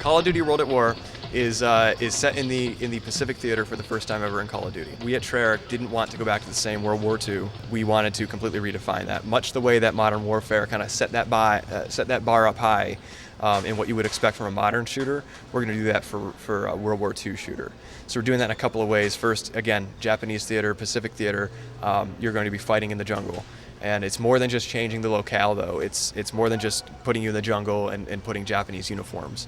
Call of Duty World at War is set in the Pacific Theater for the first time ever in Call of Duty. We at Treyarch didn't want to go back to the same World War II. We wanted to completely redefine that, much the way that Modern Warfare kind of set that bar up high in what you would expect from a modern shooter. We're going to do that for a World War II shooter. So we're doing that in a couple of ways. First, again, Japanese theater, Pacific theater. You're going to be fighting in the jungle. And it's more than just changing the locale, though. It's more than just putting you in the jungle and putting Japanese uniforms.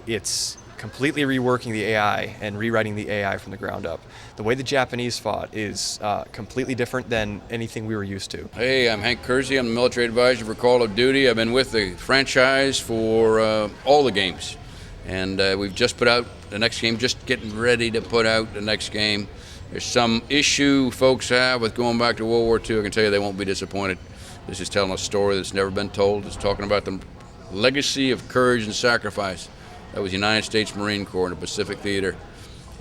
It's completely reworking the AI and rewriting the AI from the ground up. The way the Japanese fought is completely different than anything we were used to. Hey, I'm Hank Kersey. I'm the military advisor for Call of Duty. I've been with the franchise for all the games. And we've just put out the next game, just getting ready to put out the next game. There's some issue folks have with going back to World War II. I can tell you they won't be disappointed. This is telling a story that's never been told. It's talking about the legacy of courage and sacrifice. That was the United States Marine Corps in the Pacific Theater,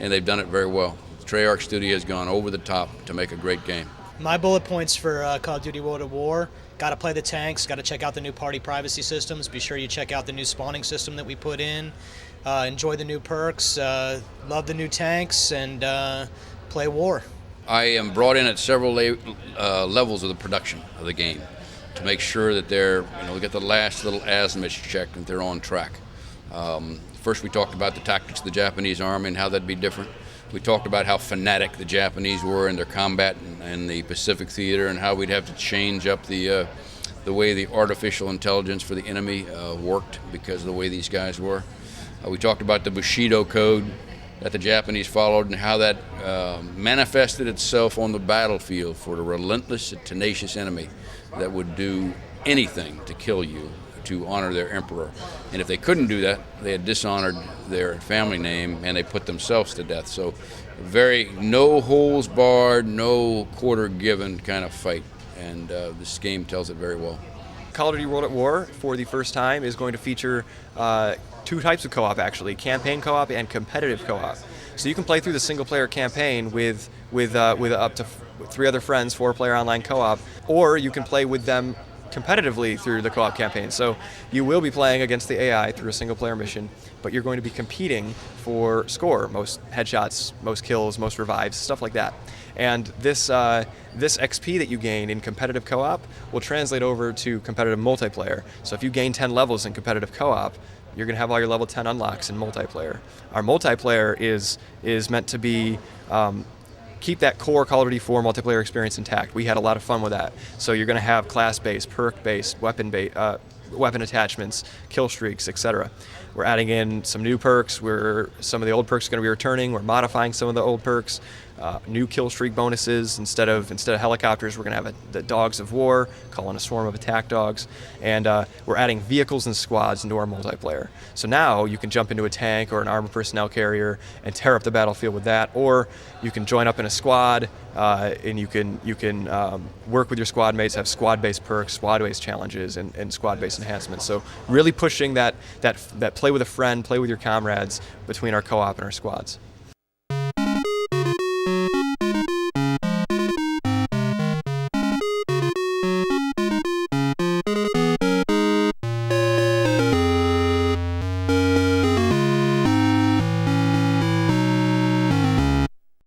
and they've done it very well. Treyarch Studio has gone over the top to make a great game. My bullet points for Call of Duty World at War: got to play the tanks, got to check out the new party privacy systems, be sure you check out the new spawning system that we put in, enjoy the new perks, love the new tanks, and play war. I am brought in at several levels of the production of the game to make sure that they're, get the last little azimuth check and they're on track. First we talked about the tactics of the Japanese army and how that'd be different. We talked about how fanatic the Japanese were in their combat in the Pacific Theater and how we'd have to change up the way the artificial intelligence for the enemy worked because of the way these guys were. We talked about the Bushido code that the Japanese followed and how that manifested itself on the battlefield for the relentless and tenacious enemy that would do anything to kill you to honor their emperor. And if they couldn't do that, they had dishonored their family name and they put themselves to death. So very no holes barred, no quarter given kind of fight. And this game tells it very well. Call of Duty World at War, for the first time, is going to feature two types of co-op, actually: campaign co-op and competitive co-op. So you can play through the single-player campaign with up to 3 other friends, 4-player online co-op, or you can play with them competitively through the co-op campaign. So you will be playing against the AI through a single-player mission, but you're going to be competing for score: most headshots, most kills, most revives, stuff like that. And this XP that you gain in competitive co-op will translate over to competitive multiplayer. So if you gain 10 levels in competitive co-op, you're going to have all your level 10 unlocks in multiplayer. Our multiplayer is meant to be keep that core Call of Duty 4 multiplayer experience intact. We had a lot of fun with that. So you're going to have class-based, perk-based, weapon attachments, kill streaks, etc. We're adding in some new perks. Some of the old perks are going to be returning. We're modifying some of the old perks. New kill streak bonuses. Instead of helicopters, we're going to have the Dogs of War, calling a swarm of attack dogs, and we're adding vehicles and squads into our multiplayer. So now you can jump into a tank or an armored personnel carrier and tear up the battlefield with that, or you can join up in a squad and you can work with your squad mates, have squad-based perks, squad-based challenges, and squad-based enhancements. So really pushing that play with a friend, play with your comrades between our co-op and our squads.